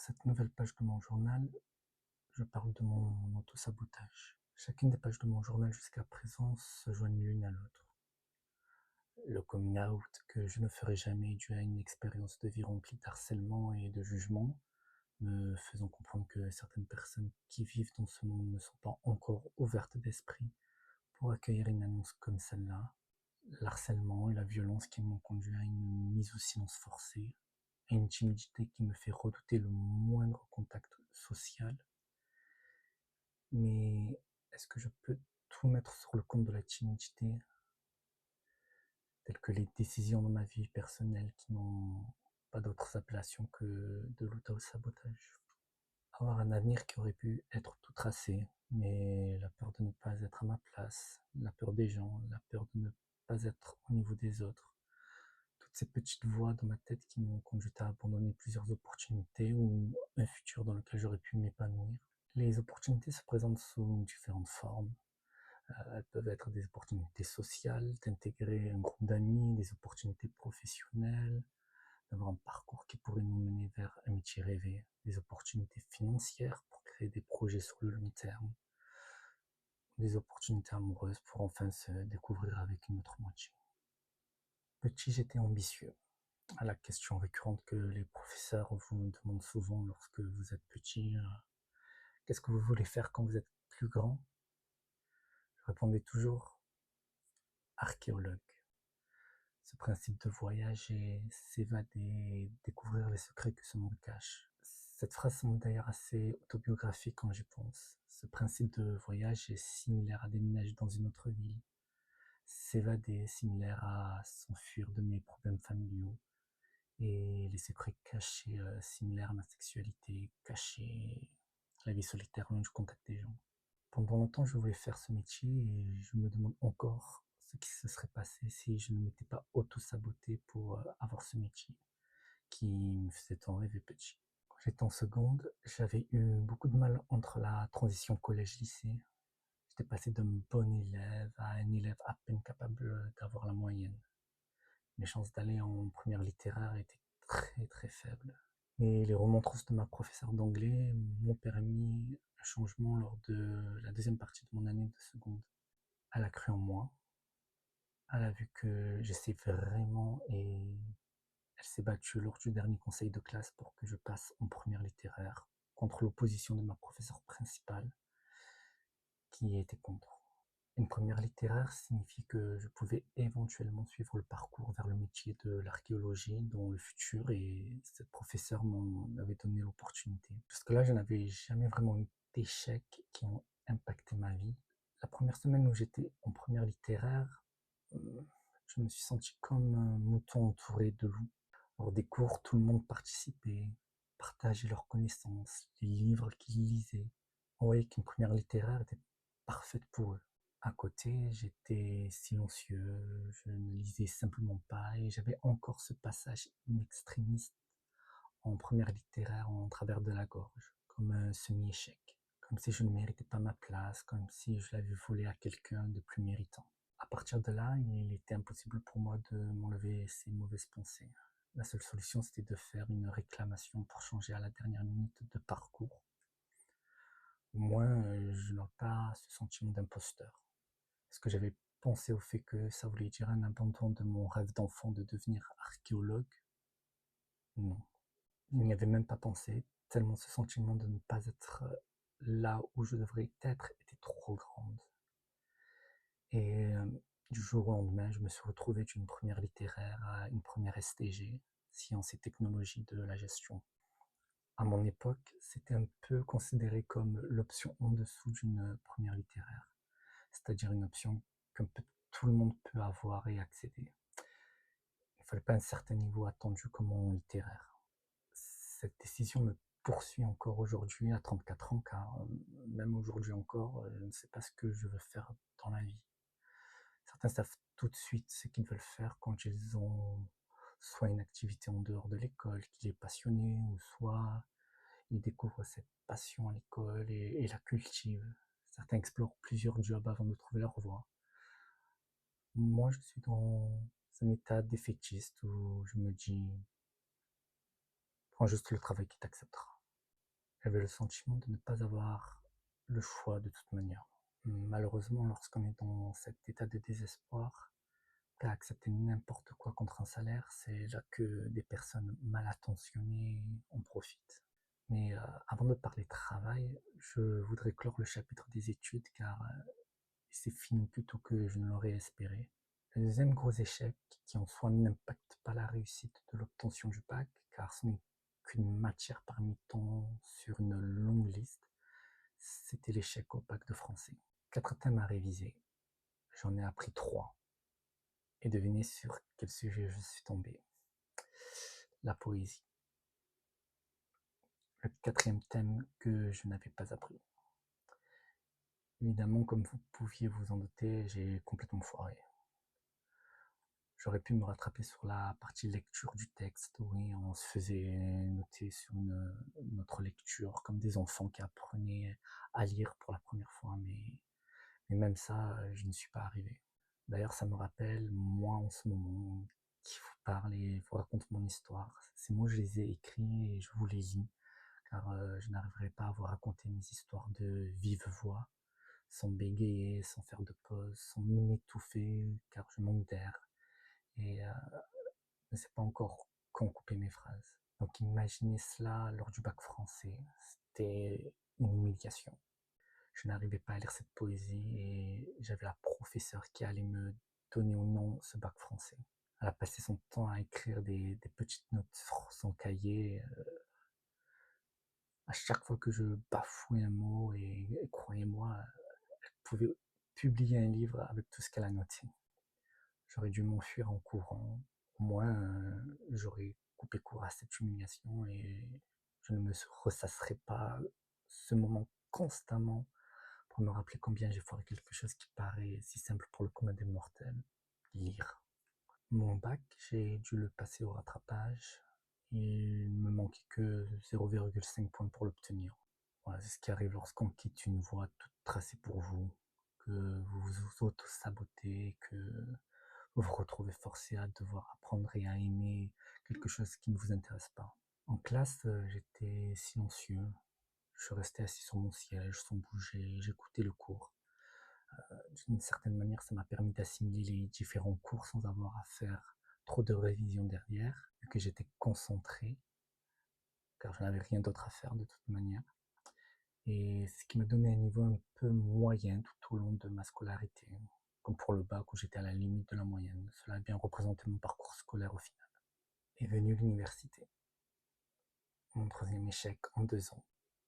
Cette nouvelle page de mon journal, je parle de mon auto-sabotage. Chacune des pages de mon journal jusqu'à présent se joignent l'une à l'autre. Le coming out que je ne ferai jamais dû à une expérience de vie remplie d'harcèlement et de jugement, me faisant comprendre que certaines personnes qui vivent dans ce monde ne sont pas encore ouvertes d'esprit pour accueillir une annonce comme celle-là. L'harcèlement et la violence qui m'ont conduit à une mise au silence forcé, à une timidité qui me fait redouter le moindre contact social. Mais est-ce que je peux tout mettre sur le compte de la timidité, telles que les décisions dans ma vie personnelle qui n'ont pas d'autres appellations que de l'auto-sabotage? Avoir un avenir qui aurait pu être tout tracé, mais la peur de ne pas être à ma place, la peur des gens, la peur de ne pas être au niveau des autres. Toutes ces petites voix dans ma tête qui m'ont conduit à abandonner plusieurs opportunités ou un futur dans lequel j'aurais pu m'épanouir. Les opportunités se présentent sous différentes formes. Elles peuvent être des opportunités sociales, d'intégrer un groupe d'amis, des opportunités professionnelles, d'avoir un parcours qui pourrait nous mener vers un métier rêvé, des opportunités financières pour créer des projets sur le long terme, des opportunités amoureuses pour enfin se découvrir avec une autre moitié. Petit, j'étais ambitieux. À la question récurrente que les professeurs vous demandent souvent lorsque vous êtes petit, qu'est-ce que vous voulez faire quand vous êtes plus grand? Je répondais toujours archéologue. Ce principe de voyage et s'évader, découvrir les secrets que ce monde cache. Cette phrase semble d'ailleurs assez autobiographique quand j'y pense. Ce principe de voyage est similaire à déménager dans une autre ville. S'évader, similaire à s'enfuir de mes problèmes familiaux. Et les secrets cachés, similaires à ma sexualité, cachés, la vie solitaire, loin du contact des gens. Pendant longtemps, je voulais faire ce métier et je me demande encore ce qui se serait passé si je ne m'étais pas auto-saboté pour avoir ce métier qui me faisait tant rêver petit. Quand j'étais en seconde, j'avais eu beaucoup de mal entre la transition collège-lycée. J'étais passé d'un bon élève à un élève à peine capable d'avoir la moyenne. Mes chances d'aller en première littéraire étaient très très faibles. Et les remontrances de ma professeure d'anglais m'ont permis un changement lors de la deuxième partie de mon année de seconde. Elle a cru en moi, elle a vu que j'essaie vraiment et elle s'est battue lors du dernier conseil de classe pour que je passe en première littéraire contre l'opposition de ma professeure principale qui était contre. Une première littéraire signifie que je pouvais éventuellement suivre le parcours vers le métier de l'archéologie dans le futur et cette professeure m'en avait donné l'opportunité. Jusque-là, je n'avais jamais vraiment eu d'échecs qui ont impacté ma vie. La première semaine où j'étais en première littéraire, je me suis senti comme un mouton entouré de loups. Lors des cours, tout le monde participait, partageait leurs connaissances, les livres qu'ils lisaient. On voyait qu'une première littéraire était parfaite pour eux. À côté, j'étais silencieux, je ne lisais simplement pas et j'avais encore ce passage inextrémiste en première littéraire en travers de la gorge, comme un semi-échec, comme si je ne méritais pas ma place, comme si je l'avais volé à quelqu'un de plus méritant. À partir de là, il était impossible pour moi de m'enlever ces mauvaises pensées. La seule solution, c'était de faire une réclamation pour changer à la dernière minute de parcours. Au moins, je n'aurais pas ce sentiment d'imposteur. Est-ce que j'avais pensé au fait que ça voulait dire un abandon de mon rêve d'enfant de devenir archéologue? Non. Je n'y avais même pas pensé, tellement ce sentiment de ne pas être là où je devrais être était trop grande. Et du jour au lendemain, je me suis retrouvé d'une première littéraire à une première STG, sciences et technologies de la gestion. À mon époque, c'était un peu considéré comme l'option en dessous d'une première littéraire, c'est-à-dire une option qu'un peu tout le monde peut avoir et accéder. Il ne fallait pas un certain niveau attendu comme en littéraire. Cette décision me poursuit encore aujourd'hui à 34 ans, car même aujourd'hui encore, je ne sais pas ce que je veux faire dans la vie. Certains savent tout de suite ce qu'ils veulent faire quand ils ont soit une activité en dehors de l'école qui les passionne, ou soit ils découvrent cette passion à l'école et la cultivent. Certains explorent plusieurs jobs avant de trouver leur voie. Moi, je suis dans un état défaitiste où je me dis, prends juste le travail qui t'acceptera. J'avais le sentiment de ne pas avoir le choix de toute manière. Malheureusement, lorsqu'on est dans cet état de désespoir, qu'à accepter n'importe quoi contre un salaire, c'est là que des personnes mal intentionnées en profitent. Mais avant de parler travail, je voudrais clore le chapitre des études car c'est fini plus tôt que je ne l'aurais espéré. Le deuxième gros échec, qui en soi n'impacte pas la réussite de l'obtention du bac, car ce n'est qu'une matière parmi tant sur une longue liste, c'était l'échec au bac de français. 4 thèmes à réviser. J'en ai appris 3. Et devinez sur quel sujet je suis tombé. La poésie. Le quatrième thème que je n'avais pas appris. Évidemment, comme vous pouviez vous en douter, j'ai complètement foiré. J'aurais pu me rattraper sur la partie lecture du texte, oui, on se faisait noter sur notre lecture comme des enfants qui apprenaient à lire pour la première fois, mais même ça, je n'y suis pas arrivé. D'ailleurs, ça me rappelle, moi en ce moment, qui vous parle et vous raconte mon histoire. Ces mots, je les ai écrits et je vous les lis, car je n'arriverai pas à vous raconter mes histoires de vive voix, sans bégayer, sans faire de pause, sans m'étouffer, car je manque d'air. Et je ne sais pas encore quand couper mes phrases. Donc imaginez cela lors du bac français. C'était une humiliation. Je n'arrivais pas à lire cette poésie et j'avais la professeure qui allait me donner ou non ce bac français. Elle a passé son temps à écrire des petites notes sur son cahier. À chaque fois que je bafouais un mot, et croyez-moi, elle pouvait publier un livre avec tout ce qu'elle a noté. J'aurais dû m'enfuir en courant. Au moins, j'aurais coupé court à cette humiliation et je ne me ressasserai pas ce moment constamment pour me rappeler combien j'ai foiré quelque chose qui paraît si simple pour le commun des mortels, lire. Mon bac, j'ai dû le passer au rattrapage. Il me manquait que 0,5 points pour l'obtenir. Voilà, c'est ce qui arrive lorsqu'on quitte une voie toute tracée pour vous, que vous vous auto-sabotez, que vous vous retrouvez forcé à devoir apprendre et à aimer quelque chose qui ne vous intéresse pas. En classe, j'étais silencieux. Je restais assis sur mon siège sans bouger, j'écoutais le cours. D'une certaine manière, ça m'a permis d'assimiler les différents cours sans avoir à faire trop de révision derrière, vu que j'étais concentré, car je n'avais rien d'autre à faire de toute manière. Et ce qui m'a donné un niveau un peu moyen tout au long de ma scolarité, comme pour le bac où j'étais à la limite de la moyenne. Cela a bien représenté mon parcours scolaire au final. Est venue l'université, mon troisième échec en 2 ans.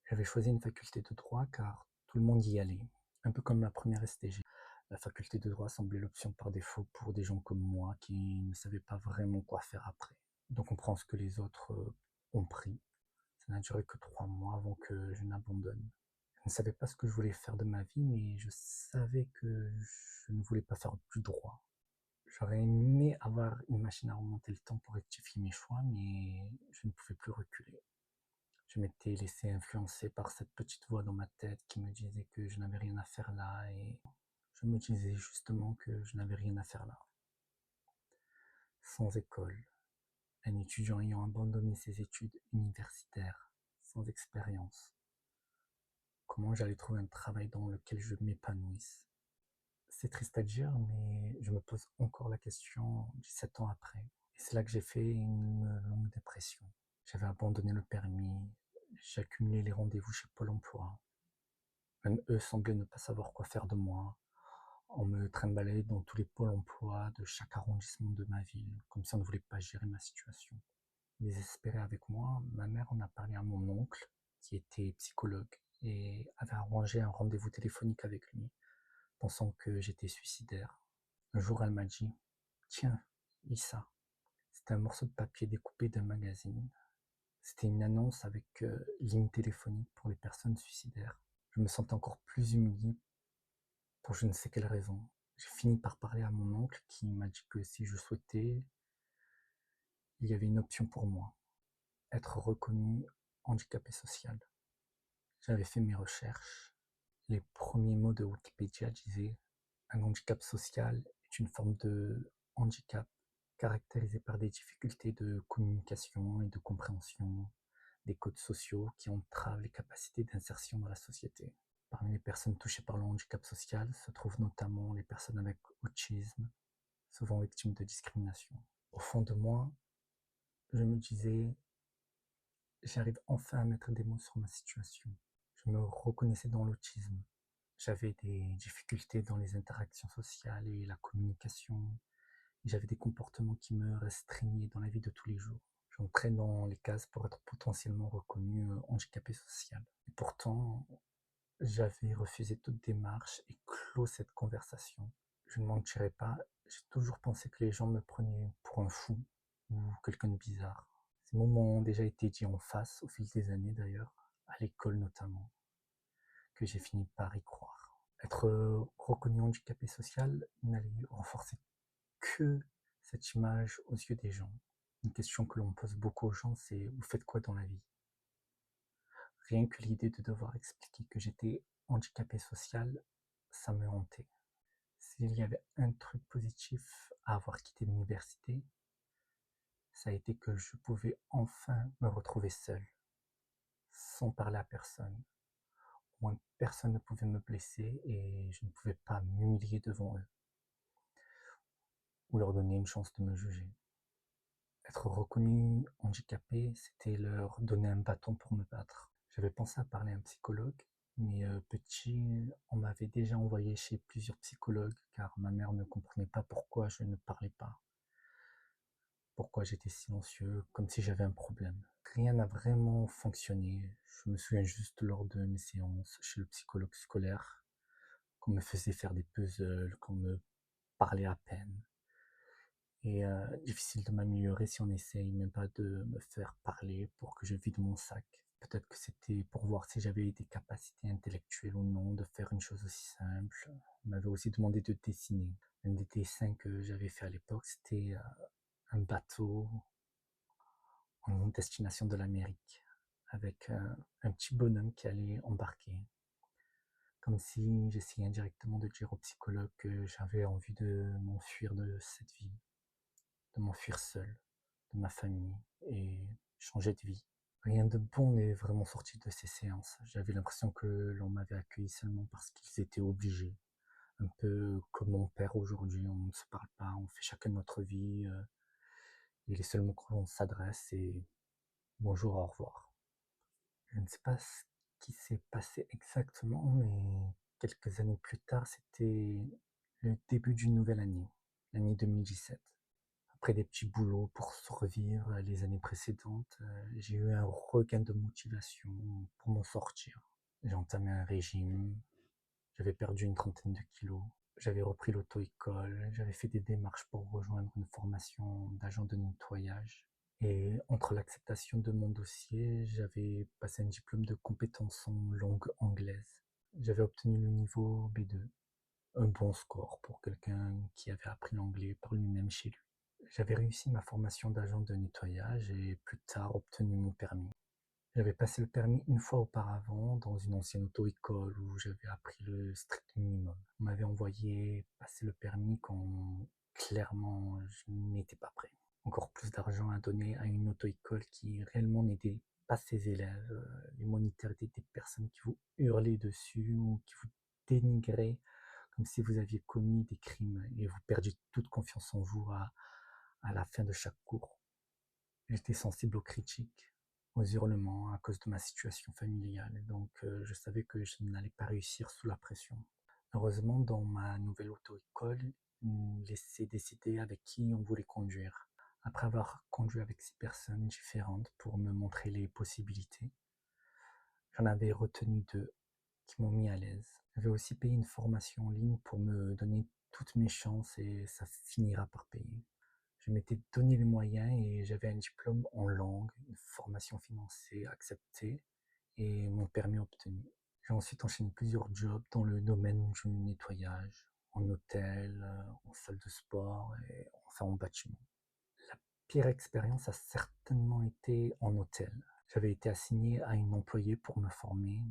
J'avais choisi une faculté de droit car tout le monde y allait, un peu comme la première STG. La faculté de droit semblait l'option par défaut pour des gens comme moi qui ne savaient pas vraiment quoi faire après. Donc on prend ce que les autres ont pris. Ça n'a duré que 3 mois avant que je n'abandonne. Je ne savais pas ce que je voulais faire de ma vie, mais je savais que je ne voulais pas faire du droit. J'aurais aimé avoir une machine à remonter le temps pour rectifier mes choix, mais je ne pouvais plus reculer. Je m'étais laissé influencer par cette petite voix dans ma tête qui me disait que je n'avais rien à faire là, et je me disais justement que je n'avais rien à faire là. Sans école, un étudiant ayant abandonné ses études universitaires, sans expérience. Comment j'allais trouver un travail dans lequel je m'épanouisse? C'est triste à dire, mais je me pose encore la question 17 ans après. Et c'est là que j'ai fait une longue dépression. J'avais abandonné le permis, j'accumulais les rendez-vous chez Pôle emploi. Même eux semblaient ne pas savoir quoi faire de moi. On me trimballait dans tous les pôles emploi de chaque arrondissement de ma ville, comme si on ne voulait pas gérer ma situation. Désespéré avec moi, ma mère en a parlé à mon oncle, qui était psychologue, et avait arrangé un rendez-vous téléphonique avec lui, pensant que j'étais suicidaire. Un jour, elle m'a dit: «Tiens, lis ça». C'était un morceau de papier découpé d'un magazine. C'était une annonce avec ligne téléphonique pour les personnes suicidaires. Je me sentais encore plus humilié pour je ne sais quelle raison. J'ai fini par parler à mon oncle qui m'a dit que si je souhaitais, il y avait une option pour moi, être reconnu handicapé social. J'avais fait mes recherches. Les premiers mots de Wikipédia disaient: un handicap social est une forme de handicap caractérisé par des difficultés de communication et de compréhension, des codes sociaux qui entravent les capacités d'insertion dans la société. Parmi les personnes touchées par le handicap social se trouvent notamment les personnes avec autisme, souvent victimes de discrimination. Au fond de moi, je me disais, j'arrive enfin à mettre des mots sur ma situation. Je me reconnaissais dans l'autisme. J'avais des difficultés dans les interactions sociales et la communication. J'avais des comportements qui me restreignaient dans la vie de tous les jours. J'entrais dans les cases pour être potentiellement reconnu handicapé social. Et pourtant, j'avais refusé toute démarche et clos cette conversation. Je ne mentirais pas, j'ai toujours pensé que les gens me prenaient pour un fou ou quelqu'un de bizarre. Ces mots m'ont déjà été dits en face au fil des années d'ailleurs, à l'école notamment, que j'ai fini par y croire. Être reconnu handicapé social n'allait renforcer que cette image aux yeux des gens. Une question que l'on pose beaucoup aux gens, c'est vous faites quoi dans la vie? Rien que l'idée de devoir expliquer que j'étais handicapé social, ça me hantait. S'il y avait un truc positif à avoir quitté l'université, ça a été que je pouvais enfin me retrouver seul, sans parler à personne. Au moins, personne ne pouvait me blesser et je ne pouvais pas m'humilier devant eux ou leur donner une chance de me juger. Être reconnu handicapé, c'était leur donner un bâton pour me battre. J'avais pensé à parler à un psychologue, mais petit, on m'avait déjà envoyé chez plusieurs psychologues car ma mère ne comprenait pas pourquoi je ne parlais pas, pourquoi j'étais silencieux, comme si j'avais un problème. Rien n'a vraiment fonctionné. Je me souviens juste lors de mes séances chez le psychologue scolaire qu'on me faisait faire des puzzles, qu'on me parlait à peine. Et difficile de m'améliorer si on essaye même pas de me faire parler pour que je vide mon sac. Peut-être que c'était pour voir si j'avais des capacités intellectuelles ou non de faire une chose aussi simple. On m'avait aussi demandé de dessiner. Un des dessins que j'avais fait à l'époque, c'était un bateau en destination de l'Amérique avec un petit bonhomme qui allait embarquer. Comme si j'essayais indirectement de dire au psychologue que j'avais envie de m'enfuir de cette vie, de m'enfuir seul, de ma famille et changer de vie. Rien de bon n'est vraiment sorti de ces séances. J'avais l'impression que l'on m'avait accueilli seulement parce qu'ils étaient obligés. Un peu comme mon père aujourd'hui, on ne se parle pas, on fait chacun notre vie. Et les seuls mots qu'on s'adresse, c'est bonjour, au revoir. Je ne sais pas ce qui s'est passé exactement, mais quelques années plus tard, c'était le début d'une nouvelle année, l'année 2017. Après des petits boulots pour survivre les années précédentes, j'ai eu un regain de motivation pour m'en sortir. J'ai entamé un régime, j'avais perdu une trentaine de kilos, j'avais repris l'auto-école, j'avais fait des démarches pour rejoindre une formation d'agent de nettoyage. Et entre l'acceptation de mon dossier, j'avais passé un diplôme de compétences en langue anglaise. J'avais obtenu le niveau B2, un bon score pour quelqu'un qui avait appris l'anglais par lui-même chez lui. J'avais réussi ma formation d'agent de nettoyage et plus tard obtenu mon permis. J'avais passé le permis une fois auparavant dans une ancienne auto-école où j'avais appris le strict minimum. On m'avait envoyé passer le permis quand clairement je n'étais pas prêt. Encore plus d'argent à donner à une auto-école qui réellement n'aidait pas ses élèves. Les moniteurs étaient des personnes qui vous hurlaient dessus ou qui vous dénigraient comme si vous aviez commis des crimes et vous perdiez toute confiance en vous à la fin de chaque cours. J'étais sensible aux critiques, aux hurlements à cause de ma situation familiale, donc je savais que je n'allais pas réussir sous la pression. Heureusement, dans ma nouvelle auto-école, ils me laissaient décider avec qui on voulait conduire. Après avoir conduit avec 6 personnes différentes pour me montrer les possibilités, j'en avais retenu 2 qui m'ont mis à l'aise. J'avais aussi payé une formation en ligne pour me donner toutes mes chances et ça finira par payer. Je m'étais donné les moyens et j'avais un diplôme en langue, une formation financée acceptée et mon permis obtenu. J'ai ensuite enchaîné plusieurs jobs dans le domaine du nettoyage, en hôtel, en salle de sport et enfin en bâtiment. La pire expérience a certainement été en hôtel. J'avais été assigné à une employée pour me former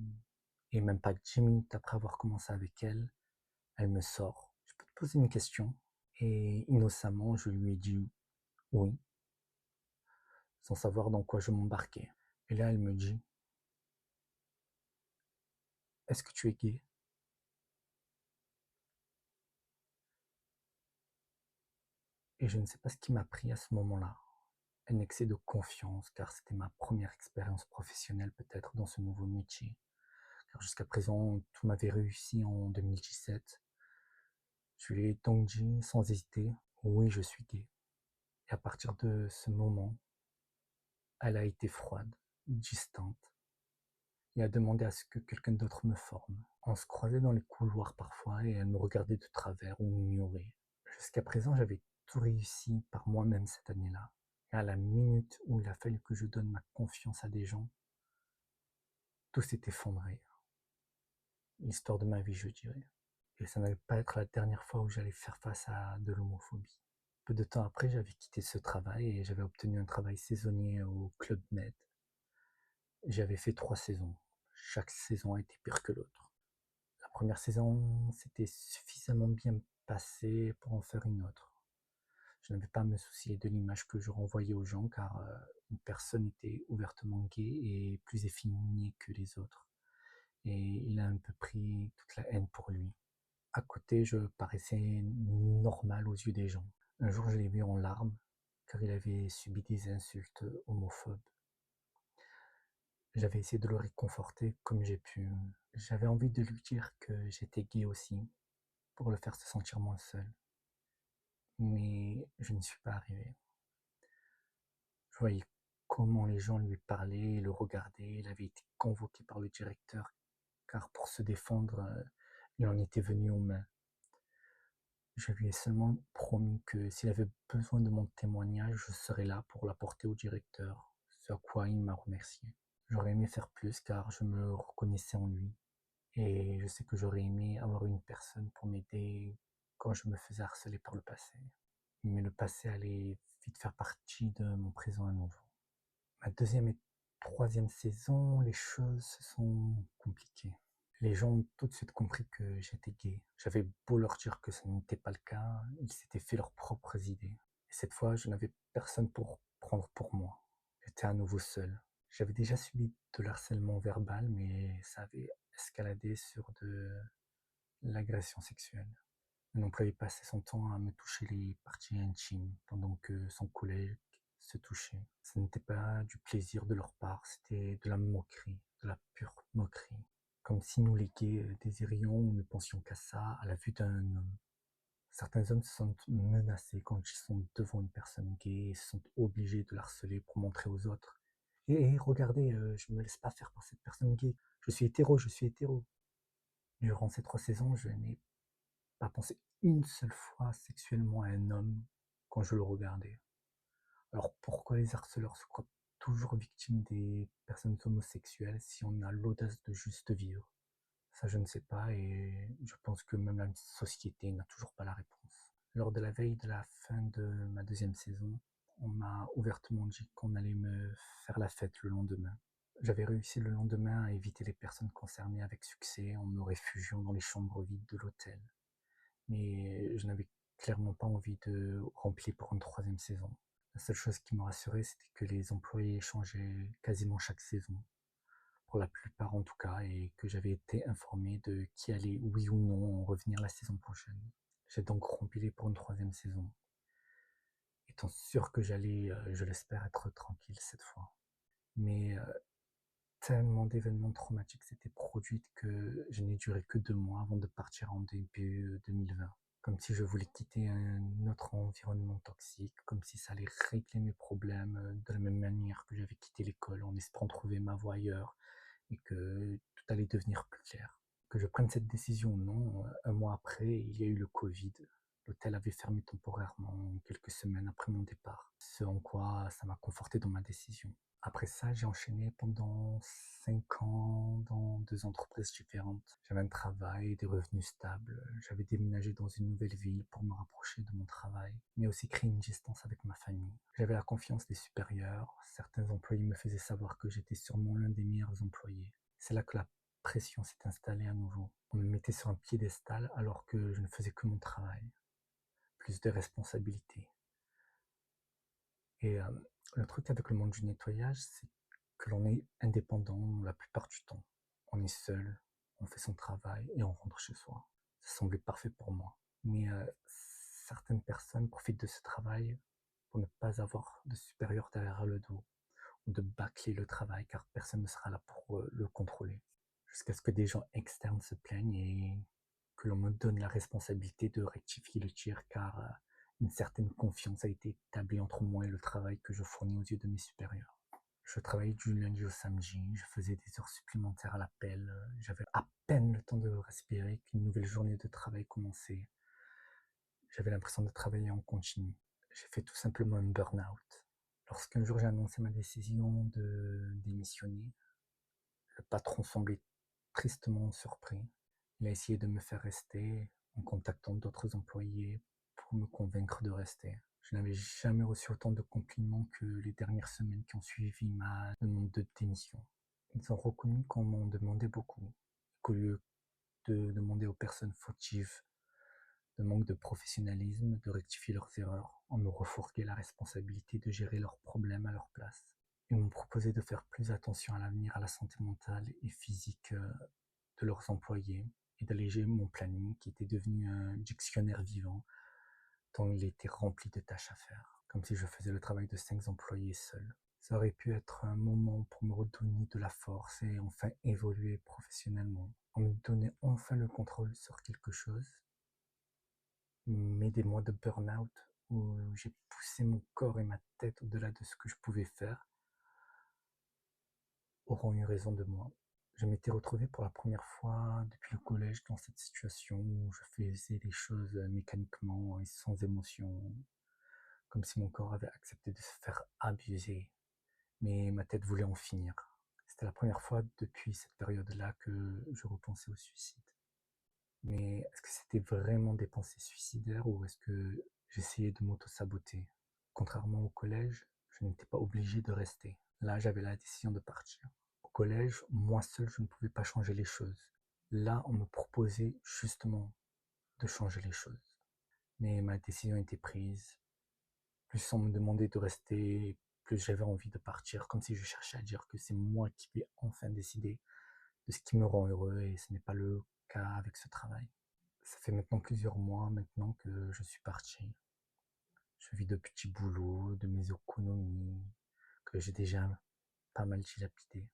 et même pas 10 minutes après avoir commencé avec elle, elle me sort. Je peux te poser une question? Et innocemment, je lui ai dit oui, sans savoir dans quoi je m'embarquais. Et là, elle me dit, est-ce que tu es gay? Et je ne sais pas ce qui m'a pris à ce moment-là. Un excès de confiance, car c'était ma première expérience professionnelle peut-être dans ce nouveau métier. Car jusqu'à présent, tout m'avait réussi en 2017. Je lui ai donc dit, sans hésiter, oui, je suis gay. Et à partir de ce moment, elle a été froide, distante, et a demandé à ce que quelqu'un d'autre me forme. On se croisait dans les couloirs parfois et elle me regardait de travers ou m'ignorait. Jusqu'à présent, j'avais tout réussi par moi-même cette année-là. Et à la minute où il a fallu que je donne ma confiance à des gens, tout s'est effondré. L'histoire de ma vie, je dirais. Et ça n'allait pas être la dernière fois où j'allais faire face à de l'homophobie. Peu de temps après, j'avais quitté ce travail et j'avais obtenu un travail saisonnier au Club Med. J'avais fait 3 saisons. Chaque saison a été pire que l'autre. La première saison s'était suffisamment bien passée pour en faire une autre. Je n'avais pas à me soucier de l'image que je renvoyais aux gens car une personne était ouvertement gay et plus efféminée que les autres. Et il a un peu pris toute la haine pour lui. À côté, je paraissais normal aux yeux des gens. Un jour, je l'ai vu en larmes car il avait subi des insultes homophobes. J'avais essayé de le réconforter comme j'ai pu. J'avais envie de lui dire que j'étais gay aussi, pour le faire se sentir moins seul. Mais je n'y suis pas arrivé. Je voyais comment les gens lui parlaient, le regardaient. Il avait été convoqué par le directeur, car pour se défendre, il en était venu aux mains. Je lui ai seulement promis que s'il avait besoin de mon témoignage, je serais là pour l'apporter au directeur, ce à quoi il m'a remercié. J'aurais aimé faire plus car je me reconnaissais en lui. Et je sais que j'aurais aimé avoir une personne pour m'aider quand je me faisais harceler par le passé. Mais le passé allait vite faire partie de mon présent à nouveau. Ma deuxième et troisième saison, les choses se sont compliquées. Les gens ont tout de suite compris que j'étais gay. J'avais beau leur dire que ce n'était pas le cas, ils s'étaient fait leurs propres idées. Et cette fois, je n'avais personne pour prendre pour moi. J'étais à nouveau seul. J'avais déjà subi de l'harcèlement verbal, mais ça avait escaladé sur de l'agression sexuelle. Un employé passait son temps à me toucher les parties intimes pendant que son collègue se touchait. Ce n'était pas du plaisir de leur part, c'était de la moquerie, de la pure moquerie. Comme si nous les gays désirions ou ne pensions qu'à ça à la vue d'un homme. Certains hommes se sentent menacés quand ils sont devant une personne gay et se sentent obligés de l'harceler pour montrer aux autres. Et regardez, je me laisse pas faire par cette personne gay. Je suis hétéro, je suis hétéro. Durant ces 3 saisons, je n'ai pas pensé une seule fois sexuellement à un homme quand je le regardais. Alors pourquoi les harceleurs se croient toujours victimes des personnes homosexuelles si on a l'audace de juste vivre? Ça, je ne sais pas et je pense que même la société n'a toujours pas la réponse. Lors de la veille de la fin de ma deuxième saison, on m'a ouvertement dit qu'on allait me faire la fête le lendemain. J'avais réussi le lendemain à éviter les personnes concernées avec succès en me réfugiant dans les chambres vides de l'hôtel. Mais je n'avais clairement pas envie de remplir pour une troisième saison. La seule chose qui me rassurait, c'était que les employés changeaient quasiment chaque saison, pour la plupart en tout cas, et que j'avais été informé de qui allait, oui ou non, revenir la saison prochaine. J'ai donc rempli pour une troisième saison, étant sûr que j'allais, je l'espère, être tranquille cette fois. Mais tellement d'événements traumatiques s'étaient produits que je n'ai duré que 2 mois avant de partir en début 2020. Comme si je voulais quitter un autre environnement toxique, comme si ça allait régler mes problèmes de la même manière que j'avais quitté l'école en espérant trouver ma voie ailleurs et que tout allait devenir plus clair. Que je prenne cette décision ou non, un mois après, il y a eu le Covid. L'hôtel avait fermé temporairement quelques semaines après mon départ, ce en quoi ça m'a conforté dans ma décision. Après ça, j'ai enchaîné pendant 5 ans dans 2 entreprises différentes. J'avais un travail, des revenus stables. J'avais déménagé dans une nouvelle ville pour me rapprocher de mon travail, mais aussi créer une distance avec ma famille. J'avais la confiance des supérieurs. Certains employés me faisaient savoir que j'étais sûrement l'un des meilleurs employés. C'est là que la pression s'est installée à nouveau. On me mettait sur un piédestal alors que je ne faisais que mon travail. Plus de responsabilités. Et le truc avec le monde du nettoyage, c'est que l'on est indépendant la plupart du temps. On est seul, on fait son travail et on rentre chez soi. Ça semblait parfait pour moi. Mais certaines personnes profitent de ce travail pour ne pas avoir de supérieur derrière le dos ou de bâcler le travail car personne ne sera là pour le contrôler. Jusqu'à ce que des gens externes se plaignent et que l'on me donne la responsabilité de rectifier le tir car une certaine confiance a été établie entre moi et le travail que je fournis aux yeux de mes supérieurs. Je travaillais du lundi au samedi, je faisais des heures supplémentaires à l'appel, j'avais à peine le temps de respirer qu'une nouvelle journée de travail commençait. J'avais l'impression de travailler en continu. J'ai fait tout simplement un burn-out. Lorsqu'un jour j'ai annoncé ma décision de démissionner, le patron semblait tristement surpris. Il a essayé de me faire rester en contactant d'autres employés pour me convaincre de rester. Je n'avais jamais reçu autant de compliments que les dernières semaines qui ont suivi ma demande de démission. Ils ont reconnu qu'on m'en demandait beaucoup, qu'au lieu de demander aux personnes fautives de manque de professionnalisme, de rectifier leurs erreurs, on me refourguait la responsabilité de gérer leurs problèmes à leur place. Ils m'ont proposé de faire plus attention à l'avenir, à la santé mentale et physique de leurs employés et d'alléger mon planning qui était devenu un dictionnaire vivant tant il était rempli de tâches à faire, comme si je faisais le travail de 5 employés seuls. Ça aurait pu être un moment pour me redonner de la force et enfin évoluer professionnellement, en me donner enfin le contrôle sur quelque chose. Mais des mois de burn-out où j'ai poussé mon corps et ma tête au-delà de ce que je pouvais faire auront eu raison de moi. Je m'étais retrouvé pour la première fois depuis le collège dans cette situation où je faisais les choses mécaniquement et sans émotion, comme si mon corps avait accepté de se faire abuser, mais ma tête voulait en finir. C'était la première fois depuis cette période-là que je repensais au suicide. Mais est-ce que c'était vraiment des pensées suicidaires ou est-ce que j'essayais de m'auto-saboter? Contrairement au collège, je n'étais pas obligé de rester. Là, j'avais la décision de partir. Au collège, moi seul, je ne pouvais pas changer les choses. Là, on me proposait justement de changer les choses. Mais ma décision était prise. Plus on me demandait de rester, plus j'avais envie de partir, comme si je cherchais à dire que c'est moi qui vais enfin décider de ce qui me rend heureux et ce n'est pas le cas avec ce travail. Ça fait maintenant plusieurs mois maintenant que je suis parti. Je vis de petits boulots, de mes économies, que j'ai déjà pas mal dilapidé.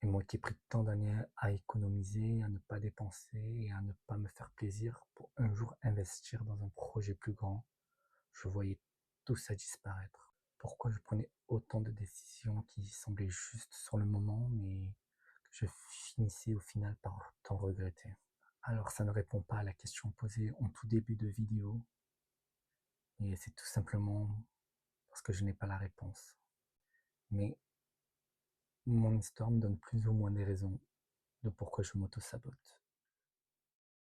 Et moi qui ai pris tant d'années à économiser, à ne pas dépenser et à ne pas me faire plaisir pour un jour investir dans un projet plus grand, je voyais tout ça disparaître. Pourquoi je prenais autant de décisions qui semblaient justes sur le moment, mais que je finissais au final par tant regretter? Alors ça ne répond pas à la question posée en tout début de vidéo, et c'est tout simplement parce que je n'ai pas la réponse. Mais mon histoire me donne plus ou moins des raisons de pourquoi je m'auto-sabote.